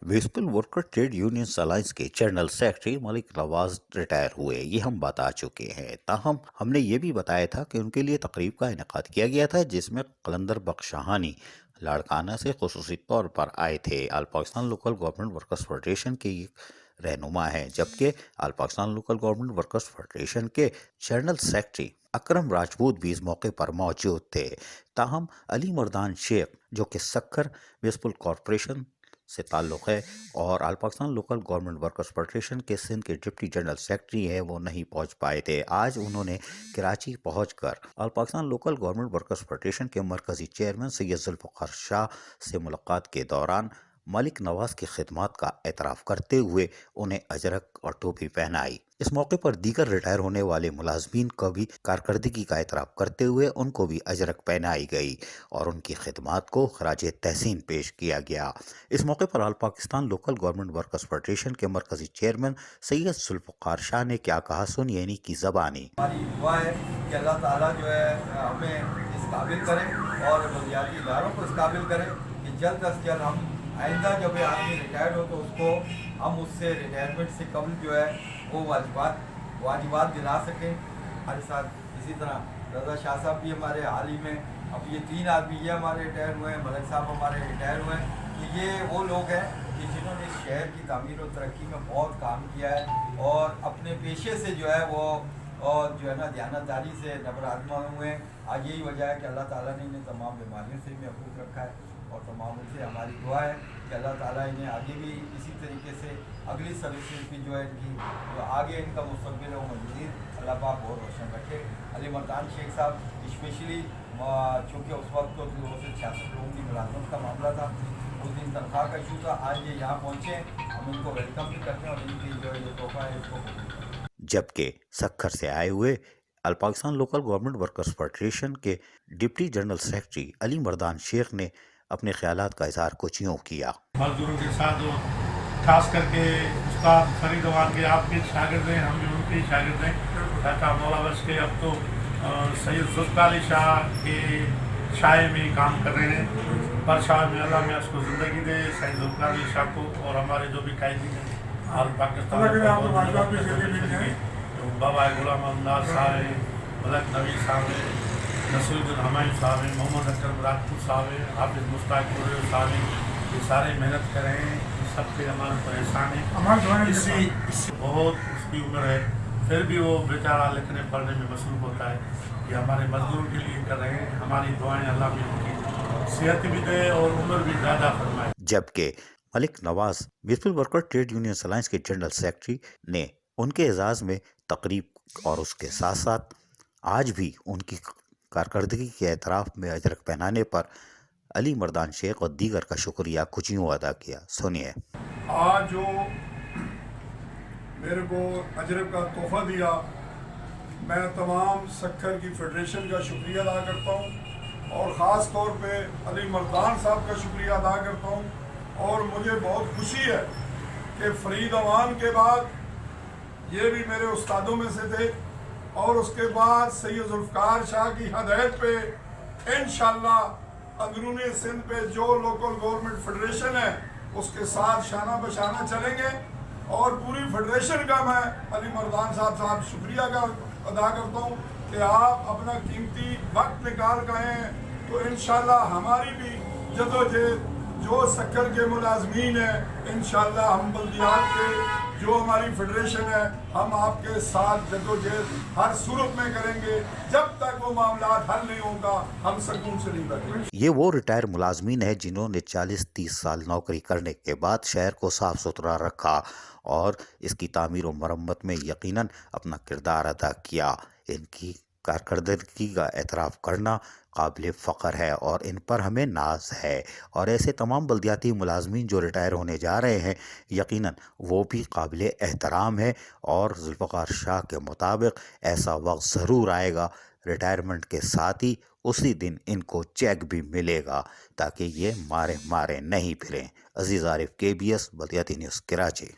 Municipal worker trade union alliance के general secretary Malik Nawaz retire हुए, ये हम बता चुके हैं। ताहम हमने ये भी बताया था कि उनके लिए तकरीब का इनेकाद किया गया था, जिसमें कलंदर बख्शाहानी लाड़काना से खुसूसी तौर पर आए थे। All Pakistan local government workers federation के ये रहनुमा हैं, जबकि all Pakistan local government workers federation के जनरल सेक्रेटरी अकरम राजपूत भी इस मौके पर मौजूद थे। ताहम अली मर्दान शेख, जो कि सक्खर म्यूनिसिपल कॉरपोरेशन से ताल्लुक़ है और all Pakistan local government workers federation के सिंध के डिप्टी जनरल सेक्रेटरी हैं, वो नहीं पहुंच पाए थे। आज उन्होंने कराची पहुंचकर all Pakistan local government workers federation के मरकज़ी चेयरमैन सैयद जुल्फ़िकार शाह से मुलाकात के दौरान मलिक नवाज की खिदमत का एतराफ़ करते हुए उन्हें अजरक और टोपी पहनाई। इस मौके पर दीगर रिटायर होने वाले मुलाजमीन को भी कारकर्दगी का एतराफ़ करते हुए उनको भी अजरक पहनाई गई और उनकी खिदमत को खराज तहसीन पेश किया गया। इस मौके पर all Pakistan local government workers federation के मरकज़ी चेयरमैन सैयद जुल्फ़िकार शाह ने क्या कहा, सुनिए इन्हीं की ज़बानी। हमारी दुआ है कि अल्लाह ताला जो है हमें इस काबिल करे और बलदियाती इदारों को इस काबिल करे कि जल्द अज जल्द हम आइंदा जब आदमी रिटायर्ड हो तो उसको हम उससे रिटायरमेंट से कबल जो है वो वाजिबात दिला सकें। हमारे साथ इसी तरह रज़ा शाह साहब भी हमारे हाल ही में, अब ये 3 आदमी ये हमारे रिटायर हुए हैं, मलिक साहब हमारे रिटायर हुए हैं। तो ये वो लोग हैं कि जिन्होंने इस शहर की तामीर और तरक्की में बहुत काम किया है और अपने पेशे से जो है वो और जो है ना दयानतदारी से नबरादमा हुए हैं। आज यही वजह है कि अल्लाह ताला ने इन्हें तमाम बीमारियों से महफूज रखा है और तमाम उनसे हमारी दुआ है कि अल्लाह ताला इन्हें आगे भी इसी तरीके से अगली सर्विसेज की जो है इनकी जो आगे इनका मुस्तकबिल है वो मज़ीद अल्लाह पाक और रोशन रखे। अली मर्दान शेख साहब स्पेशली चूँकि उस वक्त तो 266 लोगों की मुलाजमत का मामला था, उस दिन तनख्वाह का इशू था। आज ये यहाँ पहुँचे, हम इनको वेलकम भी करते हैं और इनकी जो ये तोहफा है इसको कबूल करते हैं। जबकि सक्खर से आए हुए all Pakistan local government workers federation के deputy general secretary Ali Mardan Shaikh ने अपने ख्यालात का इजहार कुछ यूँ किया। मजदूरों के साथ जो खास करके उस्ताद फरीद अमान के आपके शागिर्द हैं, हम भी उनके शागिर्द हैं। चाचा मौला बख्श के अब तो सैयद जुल्फ़िकार शाह के शाये में काम कर रहे हैं। पर शाह में अल्लाह में उसको ज़िंदगी दे, सैयद जुल्फ़िकार शाह को और हमारे जो भी कायदी हैं आल पाकिस्तान बाबा गुलाम अमदाद साहब हैं, मलक नबी साहब हैं, नसीरुद्दीन हमायूं साहब हैं, मोहम्मद अकरम राजपूत साहब हैं, हाफिज़ मुश्ताक साहब हैं। ये सारे मेहनत कर रहे हैं, सब पे हमारा तो एहसान है। इससे बहुत उसकी उम्र है, फिर भी वो बेचारा लिखने पढ़ने में मसरूफ़ होता है। ये हमारे मजदूरों के लिए कर रहे हैं। हमारी दुआएं अल्लाह भी उनकी सेहत भी दे और उम्र भी ज़्यादा फरमाए। जबकि Malik Nawaz municipal worker trade union alliance के जनरल सेक्रेटरी ने उनके एजाज़ में तकरीब और उसके साथ साथ आज भी उनकी कारकर्दगी के एतराफ़ में अजरक पहनाने पर अली मर्दान शेख और दीगर का शुक्रिया कुछ यूँ अदा किया, सुनिए। आज जो मेरे को अजरक का तोहफा दिया, मैं तमाम सक्खर की फेडरेशन का शुक्रिया अदा करता हूँ और ख़ास तौर पे अली मर्दान साहब का शुक्रिया अदा करता हूँ। और मुझे बहुत खुशी है कि फरीद अमान के बाद ये भी मेरे उस्तादों में से थे और उसके बाद सैयद जुल्फ़िकार शाह की हदायत पे इंशाअल्लाह अंदरूनी सिंध पे जो लोकल गवर्नमेंट फेडरेशन है उसके साथ शाना बशाना चलेंगे। और पूरी फेडरेशन का मैं अली मर्दान साहब शुक्रिया का अदा करता हूँ कि आप अपना कीमती वक्त निकाल गए हैं। तो इंशाअल्लाह हमारी भी जदोजहद जो सक्खर के मुलाजमीन हैं, इंशाअल्लाह हम बल्दियात के जो हमारी फेडरेशन है, हम आपके साथ जदोजहद हर सूरत में करेंगे। जब तक वो मामला हल नहीं होगा हम सुकून से नहीं बैठेंगे। ये वो रिटायर मुलाजमीन है जिन्होंने 40-30 साल नौकरी करने के बाद शहर को साफ सुथरा रखा और इसकी तामीर और मरम्मत में यकीनन अपना किरदार अदा किया। इनकी कारकर्दगी का एतराफ़ करना काबिल फ़ख्र है और इन पर हमें नाज है। और ऐसे तमाम बल्दियाती मुलाजमीन जो रिटायर होने जा रहे हैं, यकीनन वो भी काबिल एहतराम है और जुल्फ़िकार शाह के मुताबिक ऐसा वक्त ज़रूर आएगा, रिटायरमेंट के साथ ही उसी दिन इनको चेक भी मिलेगा ताकि ये मारे मारे नहीं फिरें। अजीज़ आरिफ, KBS बल्दियाती न्यूज़, कराची।